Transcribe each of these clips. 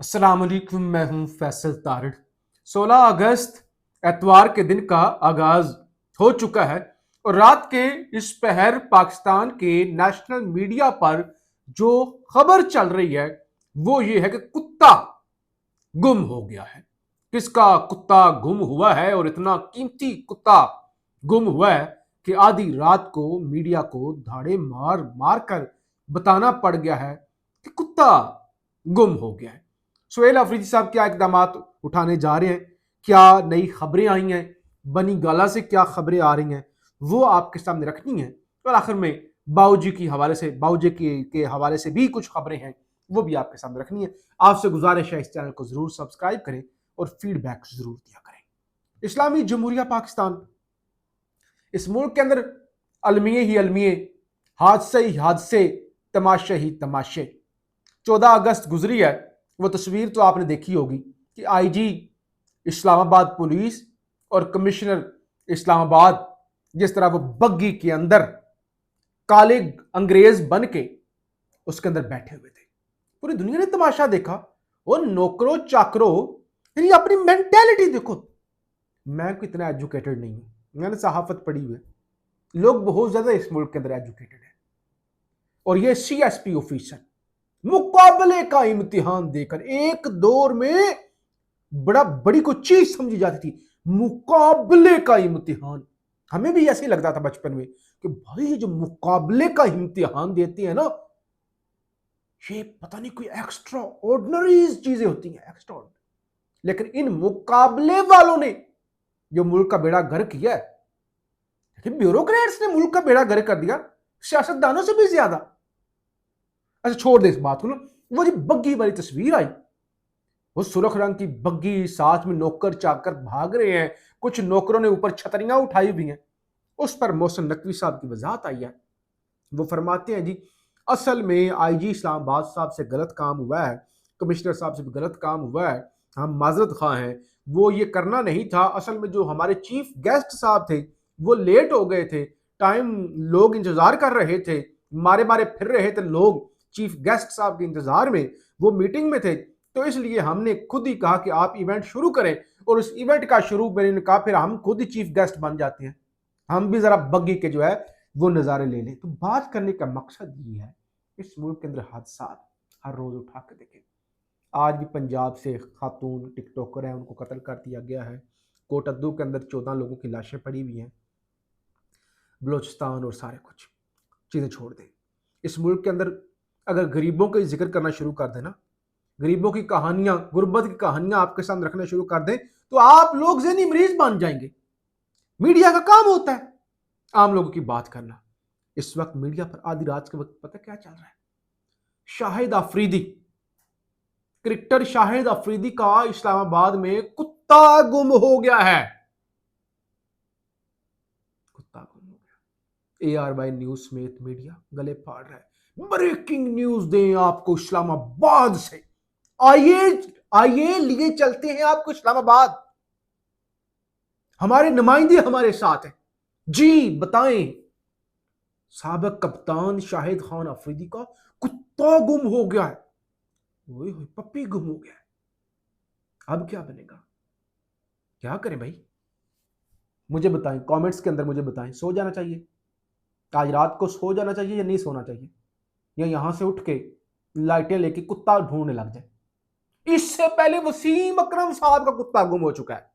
अस्सलाम वालेकुम, मैं हूं फैसल तारिड़। 16 अगस्त एतवार के दिन का आगाज हो चुका है और रात के इस पहर पाकिस्तान के नेशनल मीडिया पर जो खबर चल रही है वो ये है कि कुत्ता गुम हो गया है। किसका कुत्ता गुम हुआ है और इतना कीमती कुत्ता गुम हुआ है कि आधी रात को मीडिया को धाड़े मार मार कर बताना पड़ गया है कि कुत्ता गुम हो गया है। सुहेल अफरीदी साहब क्या इकदाम उठाने जा रहे हैं, क्या नई खबरें आई हैं, बनी गाला से क्या खबरें आ रही हैं, वो आपके सामने रखनी है। और आखिर में बाऊजी के हवाले से भी कुछ खबरें हैं, वो भी आपके सामने रखनी है। आपसे गुजारिश है इस चैनल को जरूर सब्सक्राइब करें और फीडबैक जरूर दिया करें। इस्लामी जमहूरिया पाकिस्तान, इस मुल्क के अंदर अलमिये ही अलमिये, हादसे ही हादसे, तमाशे ही तमाशे। 14 अगस्त गुजरी है, वो तस्वीर तो आपने देखी होगी कि आईजी इस्लामाबाद पुलिस और कमिश्नर इस्लामाबाद जिस तरह वो बग्गी के अंदर काले अंग्रेज बन के उसके अंदर बैठे हुए थे। पूरी दुनिया ने तमाशा देखा। वो नौकरों चाकरों, यानी अपनी मेंटेलिटी देखो। मैं कोई इतना एजुकेटेड नहीं हूं, मैंने सहाफत पढ़ी हुई है। लोग बहुत ज्यादा इस मुल्क के अंदर एजुकेटेड है और ये सीएसपी ऑफिसर मुकाबले का इम्तिहान देकर एक दौर में बड़ी कोई चीज समझी जाती थी, मुकाबले का इम्तिहान। हमें भी ऐसे ही लगता था बचपन में कि भाई ये जो मुकाबले का इम्तिहान देते हैं ना, ये पता नहीं कोई एक्स्ट्रा ऑर्डिनरी चीजें होती हैं, एक्स्ट्रा। लेकिन इन मुकाबले वालों ने जो मुल्क का बेड़ा गर्क किया है, ब्यूरोक्रेट्स ने मुल्क का बेड़ा गर्क कर दिया, सियासतदानों से भी ज्यादा। अच्छा छोड़ दे इस बात को ना। वो जो बग्गी वाली तस्वीर आई, वो सुर्ख रंग की बग्गी, साथ में नौकर चाकर भाग रहे हैं, कुछ नौकरों ने ऊपर छतरियां उठाई हुई हैं। उस पर मोहसिन नकवी साहब की वजाहत आई है। वो फरमाते हैं जी असल में आईजी इस्लामाबाद साहब से गलत काम हुआ है, कमिश्नर साहब से भी गलत काम हुआ है, हम माजरत खां हैं। वो ये करना नहीं था। असल में जो हमारे चीफ गेस्ट साहब थे वो लेट हो गए थे, टाइम लोग इंतजार कर रहे थे, मारे मारे फिर रहे थे लोग चीफ गेस्ट साहब के इंतजार में, वो मीटिंग में थे, तो इसलिए हमने खुद ही कहा कि आप इवेंट शुरू करें। और उस इवेंट का शुरू मैंने कहा फिर हम खुद ही चीफ गेस्ट बन जाते हैं, हम भी जरा बग्गी के जो है वो नज़ारे ले लें। तो बात करने का मकसद ये है, इस मुल्क के अंदर हादसा हर रोज उठा के देखें। आज भी पंजाब से खातून टिकटॉकर है, उनको कत्ल कर दिया गया है। कोटद्दू के अंदर 14 लोगों की लाशें पड़ी हुई हैं। बलोचिस्तान और सारे कुछ चीज़ें छोड़ दें। इस मुल्क के अंदर अगर गरीबों का जिक्र करना शुरू कर देना, गरीबों की कहानियां, गुर्बत की कहानियां आपके सामने रखना शुरू कर दें, तो आप लोग ज़हनी मरीज बन जाएंगे। मीडिया का काम होता है आम लोगों की बात करना। इस वक्त मीडिया पर आधी रात के वक्त पता क्या चल रहा है? शाहिद अफरीदी, क्रिकेटर शाहिद अफरीदी का इस्लामाबाद में कुत्ता गुम हो गया है। कुत्ता गुम हो गया। ARY न्यूज समेत मीडिया गले फाड़ रहा है। ब्रेकिंग न्यूज दें आपको इस्लामाबाद से। आइए आइए लिए चलते हैं आपको इस्लामाबाद, हमारे नुमाइंदे हमारे साथ हैं। जी बताएं, साबिक कप्तान शाहिद खान अफरीदी का कुत्ता गुम हो गया है। ओए होए, पप्पी गुम हो गया है। अब क्या बनेगा? क्या करें भाई? मुझे बताएं, कमेंट्स के अंदर मुझे बताएं। सो जाना चाहिए आज रात को, सो जाना चाहिए या नहीं सोना चाहिए, या यहां से उठ के लाइटें लेके कुत्ता ढूंढने लग जाए? इससे पहले वसीम अकरम साहब का कुत्ता गुम हो चुका है।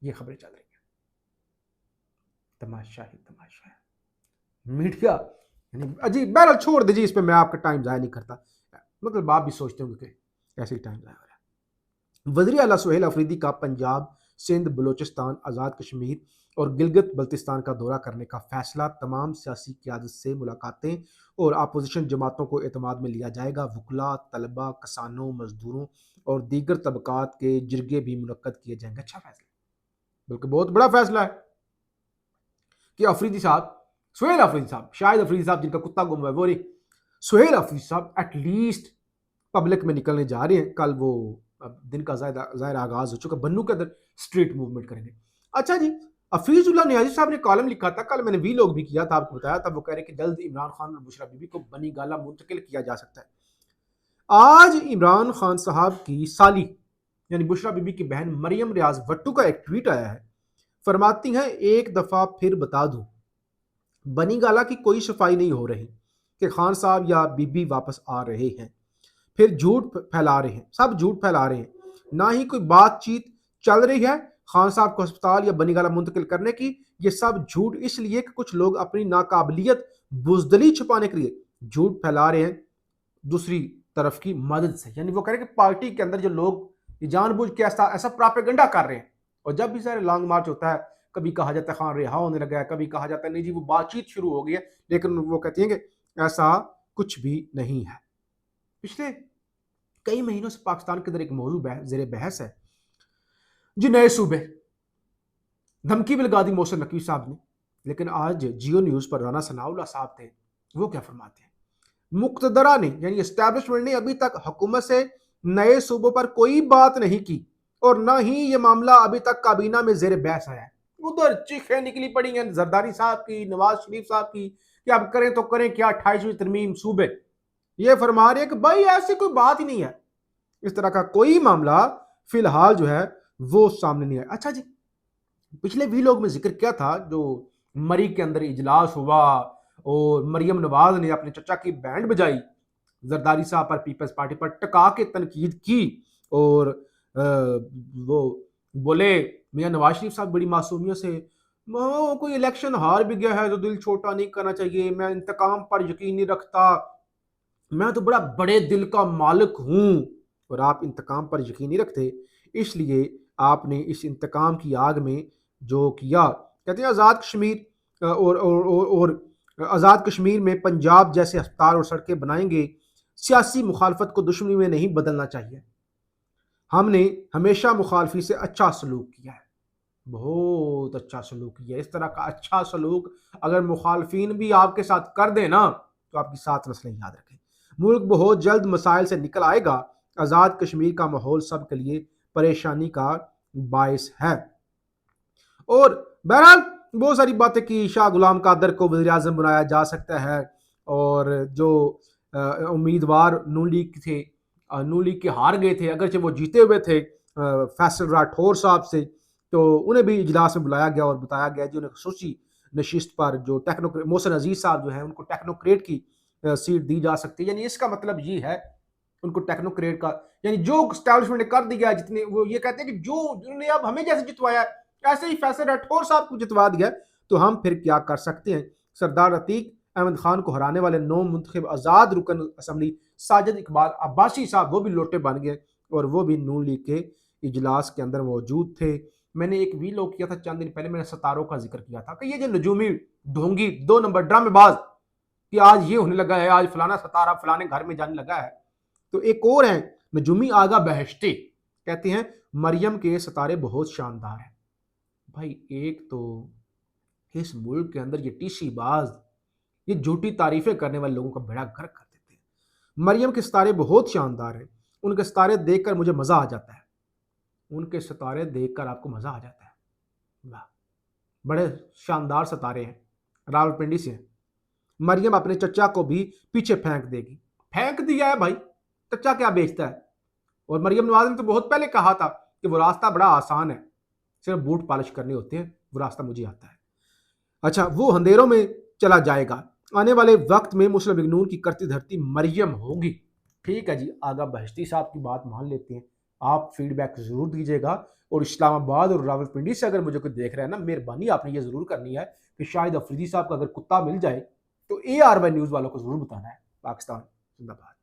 ये खबरें चल रही है। तमाशा ही तमाशा है मीडिया। अजीब। बहरहाल छोड़ दीजिए, इस पर मैं आपका टाइम जाया नहीं करता। मतलब आप भी सोचते होंगे कि ऐसे ही टाइम जाया हो रहा है। वज़ीर आला सुहेल अफरीदी का पंजाब, सिंध, बलूचिस्तान, आज़ाद कश्मीर और गिलगित बल्तिस्तान का दौरा करने का फैसला। तमाम सियासी क़यादत से मुलाकातें और अपोजिशन जमातों को एतमाद में लिया जाएगा। वकला, तलबा, किसानों, मजदूरों और दीगर तबकात के जिरगे भी मुनक्कद किए जाएंगे। अच्छा फैसला, बल्कि बहुत बड़ा फैसला है कि अफरीदी साहब, सुहेल अफरीदी साहब, शाहिद अफरीदी साहब जिनका कुत्ता गुम हुआ है, वो नहीं, सुहेल अफरीदी साहब एटलीस्ट पब्लिक में निकलने जा रहे हैं। कल वो दिन का ज़ाहिर आगाज हो चुका, बन्नू के अंदर स्ट्रीट मूवमेंट करेंगे। अच्छा जी, हफीजुल्लाह नियाज़ी साहब ने कॉलम लिखा था, कल मैंने वीलॉग भी किया था, आपको बताया था। वो कह रहे कि जल्द इमरान खान और बुशरा बीबी को बनी गाला मुंतकिल किया जा सकता है। آج عمران خان صاحب کی سالی یعنی بشرا بی بی کی بہن مریم ریاض بھٹو کا ایک ٹویٹ آیا ہے. فرماتی ہیں ایک دفعہ پھر بتا دوں بنی گالا کی کوئی صفائی نہیں ہو رہی کہ خان صاحب یا بی بی واپس آ رہے ہیں. پھر جھوٹ پھیلا رہے ہیں، سب جھوٹ پھیلا رہے ہیں. نہ ہی کوئی بات چیت چل رہی ہے خان صاحب کو ہسپتال یا بنی گالا منتقل کرنے کی. یہ سب جھوٹ اس لیے کہ کچھ لوگ اپنی ناقابلیت بزدلی چھپانے کے لیے جھوٹ پھیلا رہے ہیں دوسری طرف کی مدد سے. یعنی وہ کہہ رہے ہیں کہ پارٹی کے اندر جو لوگ جان بوجھ کے ایسا پراپیگنڈا کر رہے ہیں. اور جب بھی سارے لانگ مارچ ہوتا ہے کبھی کہا جاتا ہے خان رہا ہونے لگا ہے، کبھی کہا جاتا ہے نہیں جی وہ بات چیت شروع ہو گئی ہے، لیکن وہ کہتی ہیں کہ ایسا کچھ بھی نہیں ہے. پچھلے کئی مہینوں سے پاکستان کے اندر ایک موضوع زیر بحث ہے جی نئے صوبے. دھمکی بھی لگا دی محسن نقوی صاحب نے، لیکن آج جیو نیوز پر رانا ثناء اللہ صاحب تھے. وہ کیا فرماتے ہیں؟ مقتدرہ نے یعنی اسٹیبلشمنٹ نے ابھی تک حکومت سے نئے صوبوں پر کوئی بات نہیں کی اور نہ ہی یہ معاملہ ابھی تک کابینہ میں زیر بحث آیا ہے. ادھر چیخیں نکلی پڑی ہیں زرداری صاحب کی، نواز شریف صاحب کی کہ اب کریں تو کریں کیا 28ویں ترمیم صوبے. یہ فرما رہے ہیں کہ بھائی ایسی کوئی بات ہی نہیں ہے، اس طرح کا کوئی معاملہ فی الحال جو ہے وہ سامنے نہیں آیا. اچھا جی، پچھلے ویلوگ میں ذکر کیا تھا جو مری کے اندر اجلاس ہوا اور مریم نواز نے اپنے چچا کی بینڈ بجائی، زرداری صاحب پر پیپلز پارٹی پر ٹکا کے تنقید کی اور وہ بولے میاں نواز شریف صاحب بڑی معصومیت سے کوئی الیکشن ہار بھی گیا ہے تو دل چھوٹا نہیں کرنا چاہیے، میں انتقام پر یقین نہیں رکھتا، میں تو بڑا بڑے دل کا مالک ہوں. اور آپ انتقام پر یقین نہیں رکھتے، اس لیے آپ نے اس انتقام کی آگ میں جو کیا. کہتے ہیں آزاد کشمیر اور آزاد کشمیر میں پنجاب جیسے ہسپتال اور سڑکیں بنائیں گے. سیاسی مخالفت کو دشمنی میں نہیں بدلنا چاہیے. ہم نے ہمیشہ مخالفی سے اچھا سلوک کیا ہے، بہت اچھا سلوک کیا ہے. اس طرح کا اچھا سلوک اگر مخالفین بھی آپ کے ساتھ کر دیں نا تو آپ کی 7 نسلیں یاد رکھیں. ملک بہت جلد مسائل سے نکل آئے گا. آزاد کشمیر کا ماحول سب کے لیے پریشانی کا باعث ہے. اور بہرحال بہت ساری باتیں کی. شاہ غلام قادر کو وزیر اعظم بنایا جا سکتا ہے اور جو امیدوار نون لیگ تھے، نون لیگ کے ہار گئے تھے اگرچہ وہ جیتے ہوئے تھے فیصل راٹھور صاحب سے، تو انہیں بھی اجلاس میں بلایا گیا اور بتایا گیا کہ انہیں خصوصی نشست پر جو محسن عزیز صاحب جو ہیں ان کو ٹیکنوکریٹ کی سیٹ دی جا سکتی ہے. یعنی اس کا مطلب یہ ہے ان کو ٹیکنوکریٹ کا یعنی جو اسٹیبلشمنٹ نے کر دیا جتنے، وہ یہ کہتے ہیں کہ جو انہوں نے اب ہمیں جیسے جتوایا ایسے ہی فیصل راٹھور صاحب کو جتوا دیا تو ہم پھر کیا کر سکتے ہیں. سردار عتیق احمد خان کو ہرانے والے 9 منتخب آزاد رکن اسمبلی ساجد اقبال عباسی صاحب وہ بھی لوٹے بن گئے اور وہ بھی نون لیگ کے اجلاس کے اندر موجود تھے. میں نے ایک ویلوگ کیا تھا چند دن پہلے، میں نے ستاروں کا ذکر کیا تھا کہ یہ جو نجومی ڈھونگی 2 نمبر ڈرامے باز کہ آج یہ ہونے لگا ہے، آج فلانا ستارہ فلانے گھر میں جانے لگا ہے. تو ایک اور ہیں نجومی آغا بہشتی، کہتے ہیں مریم کے ستارے بہت شاندار ہیں. بھائی ایک تو اس ملک کے اندر یہ ٹیسی باز، یہ جھوٹی تعریفیں کرنے والے لوگوں کا بیڑا گرک کر دیتے ہیں. مریم کے ستارے بہت شاندار ہیں، ان کے ستارے دیکھ کر مجھے مزہ آ جاتا ہے. ان کے ستارے دیکھ کر آپ کو مزہ آ جاتا ہے، واہ بڑے شاندار ستارے ہیں، راولپنڈی سے ہیں. مریم اپنے چچا کو بھی پیچھے پھینک دے گی. پھینک دیا ہے بھائی، چچا کیا بیچتا ہے. اور مریم نواز نے تو بہت پہلے کہا تھا کہ وہ راستہ بڑا آسان ہے، صرف بوٹ پالش کرنے ہوتے ہیں، وہ راستہ مجھے آتا ہے. اچھا وہ اندھیروں میں چلا جائے گا، آنے والے وقت میں مسلم لیگ نون کی کرتی دھرتی مریم ہوگی. ٹھیک ہے جی، آغا بہشتی صاحب کی بات مان لیتے ہیں. آپ فیڈ بیک ضرور دیجیے گا. اور اسلام آباد اور راولپنڈی سے اگر مجھے کوئی دیکھ رہا ہے نا، مہربانی آپ نے یہ ضرور کرنی ہے کہ شاہد افریدی صاحب کا اگر کتا مل جائے تو ARY نیوز والوں کو ضرور بتانا ہے. پاکستان زندہ باد.